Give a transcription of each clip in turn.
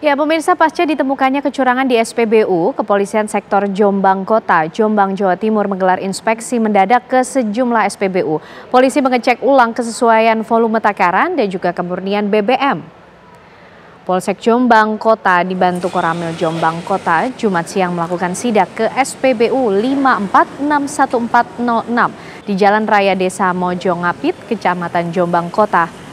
Ya, pemirsa, pasca ditemukannya kecurangan di SPBU, Kepolisian Sektor Jombang Kota, Jombang, Jawa Timur menggelar inspeksi mendadak ke sejumlah SPBU. Polisi mengecek ulang kesesuaian volume takaran dan juga kemurnian BBM. Polsek Jombang Kota dibantu Koramil Jombang Kota Jumat siang melakukan sidak ke SPBU 54611406 di Jalan Raya Desa Mojongapit, Kecamatan Jombang Kota.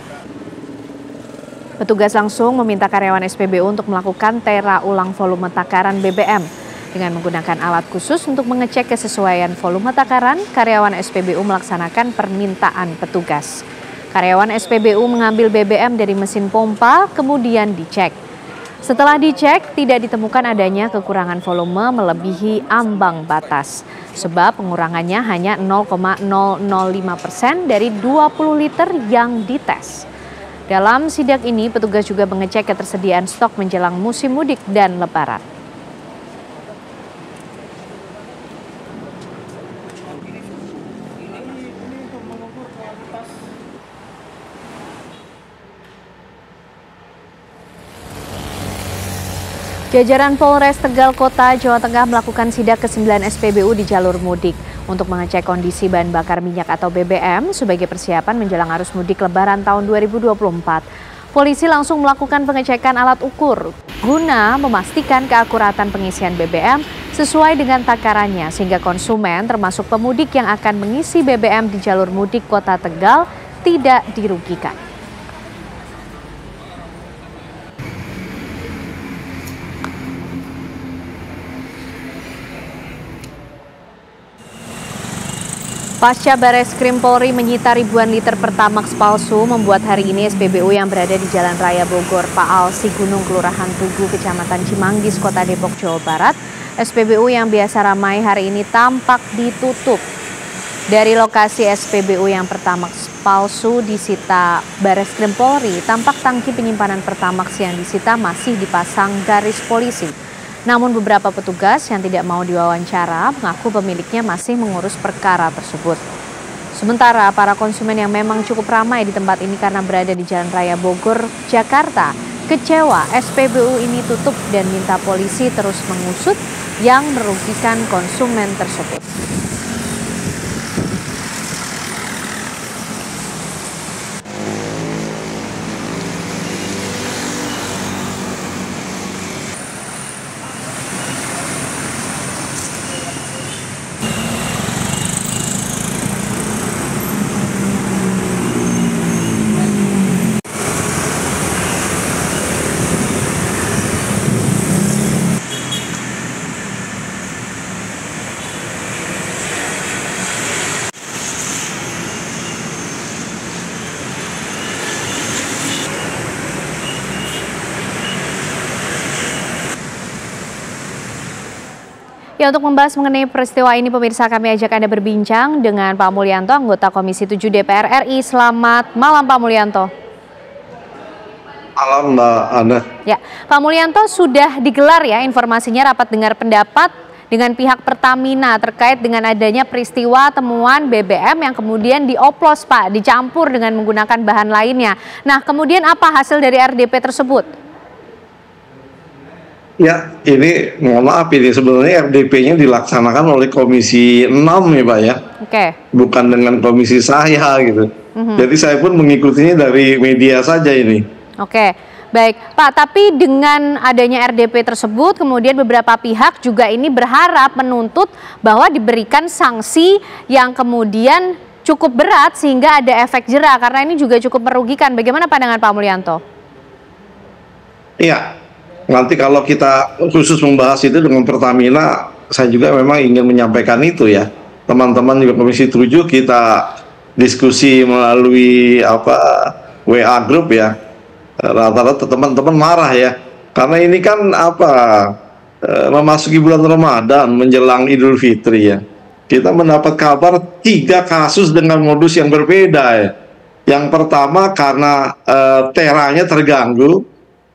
Petugas langsung meminta karyawan SPBU untuk melakukan tera ulang volume takaran BBM. Dengan menggunakan alat khusus untuk mengecek kesesuaian volume takaran, karyawan SPBU melaksanakan permintaan petugas. Karyawan SPBU mengambil BBM dari mesin pompa, kemudian dicek. Setelah dicek, tidak ditemukan adanya kekurangan volume melebihi ambang batas. Sebab pengurangannya hanya 0,005% dari 20 liter yang dites. Dalam sidak ini, petugas juga mengecek ketersediaan stok menjelang musim mudik dan lebaran. Jajaran Polres Tegal Kota, Jawa Tengah melakukan sidak ke 9 SPBU di jalur mudik untuk mengecek kondisi bahan bakar minyak atau BBM sebagai persiapan menjelang arus mudik Lebaran tahun 2024. Polisi langsung melakukan pengecekan alat ukur guna memastikan keakuratan pengisian BBM sesuai dengan takarannya sehingga konsumen termasuk pemudik yang akan mengisi BBM di jalur mudik Kota Tegal tidak dirugikan. Pasca Bareskrim Polri menyita ribuan liter Pertamax palsu membuat hari ini SPBU yang berada di Jalan Raya Bogor, Paal, Sigunung, Kelurahan Tugu, Kecamatan Cimanggis, Kota Depok, Jawa Barat, SPBU yang biasa ramai hari ini tampak ditutup. Dari lokasi SPBU yang Pertamax palsu disita Bareskrim Polri, tampak tangki penyimpanan Pertamax yang disita masih dipasang garis polisi. Namun beberapa petugas yang tidak mau diwawancara mengaku pemiliknya masih mengurus perkara tersebut. Sementara para konsumen yang memang cukup ramai di tempat ini karena berada di Jalan Raya Bogor, Jakarta, kecewa SPBU ini tutup dan minta polisi terus mengusut yang merugikan konsumen tersebut. Ya, untuk membahas mengenai peristiwa ini, pemirsa, kami ajak Anda berbincang dengan Pak Mulyanto, anggota Komisi 7 DPR RI. Selamat malam, Pak Mulyanto. Malam, Mbak Ana. Ya, Pak Mulyanto, sudah digelar ya informasinya rapat dengar pendapat dengan pihak Pertamina terkait dengan adanya peristiwa temuan BBM yang kemudian dioplos, Pak, dicampur dengan menggunakan bahan lainnya. Nah, kemudian apa hasil dari RDP tersebut? Ya, ini mohon maaf, ini sebenarnya RDP-nya dilaksanakan oleh Komisi 6 ya Pak ya. Oke. Bukan dengan komisi saya gitu. Jadi saya pun mengikutinya dari media saja ini. Oke, baik Pak, tapi dengan adanya RDP tersebut kemudian beberapa pihak juga ini berharap menuntut bahwa diberikan sanksi yang kemudian cukup berat sehingga ada efek jera karena ini juga cukup merugikan. Bagaimana pandangan Pak Mulyanto? Iya. Nanti kalau kita khusus membahas itu dengan Pertamina, saya juga memang ingin menyampaikan itu ya. Teman-teman juga Komisi 7 kita diskusi melalui WA group ya. Rata-rata teman-teman marah ya. Karena ini kan memasuki bulan Ramadan menjelang Idul Fitri ya. Kita mendapat kabar 3 kasus dengan modus yang berbeda ya. Yang pertama karena teranya terganggu,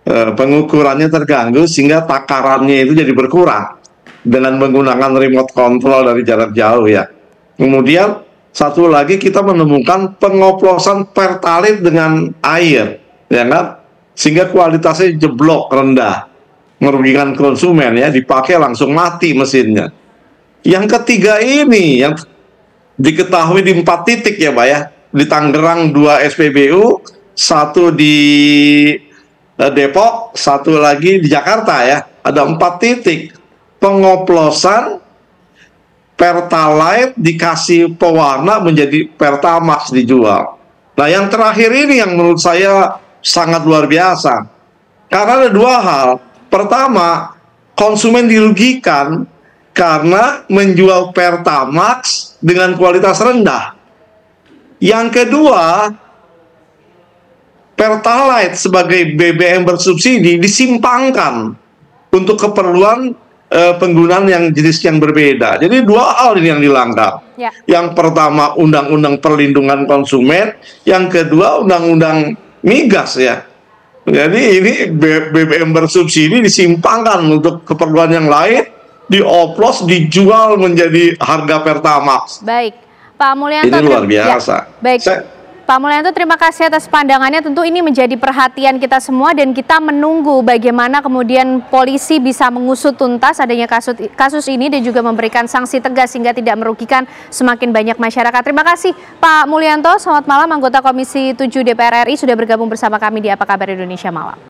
pengukurannya terganggu sehingga takarannya itu jadi berkurang dengan menggunakan remote control dari jarak jauh ya. Kemudian satu lagi kita menemukan pengoplosan pertalite dengan air, ya kan? sehingga kualitasnya jeblok, rendah, merugikan konsumen ya, dipakai langsung mati mesinnya. Yang ketiga ini yang diketahui di 4 titik ya Pak ya, di Tangerang 2 SPBU, 1 di Depok, 1 lagi di Jakarta ya, ada 4 titik pengoplosan Pertalite dikasih pewarna menjadi Pertamax dijual. Nah yang terakhir ini yang menurut saya sangat luar biasa, karena ada 2 hal. Pertama, konsumen dirugikan karena menjual Pertamax dengan kualitas rendah. Yang kedua, Pertalite sebagai BBM bersubsidi disimpangkan untuk keperluan penggunaan yang jenis yang berbeda. Jadi 2 hal ini yang dilanggar. Ya. Yang pertama, Undang-Undang Perlindungan Konsumen. Yang kedua, Undang-Undang Migas ya. Jadi ini BBM bersubsidi disimpangkan untuk keperluan yang lain, dioplos, dijual menjadi harga Pertamax. Baik, Pak Mulyanto. Ini luar biasa. Ya, baik. Pak Mulyanto, terima kasih atas pandangannya. Tentu ini menjadi perhatian kita semua dan kita menunggu bagaimana kemudian polisi bisa mengusut tuntas adanya kasus ini dan juga memberikan sanksi tegas sehingga tidak merugikan semakin banyak masyarakat. Terima kasih Pak Mulyanto, selamat malam, anggota Komisi 7 DPR RI sudah bergabung bersama kami di Apa Kabar Indonesia Malam.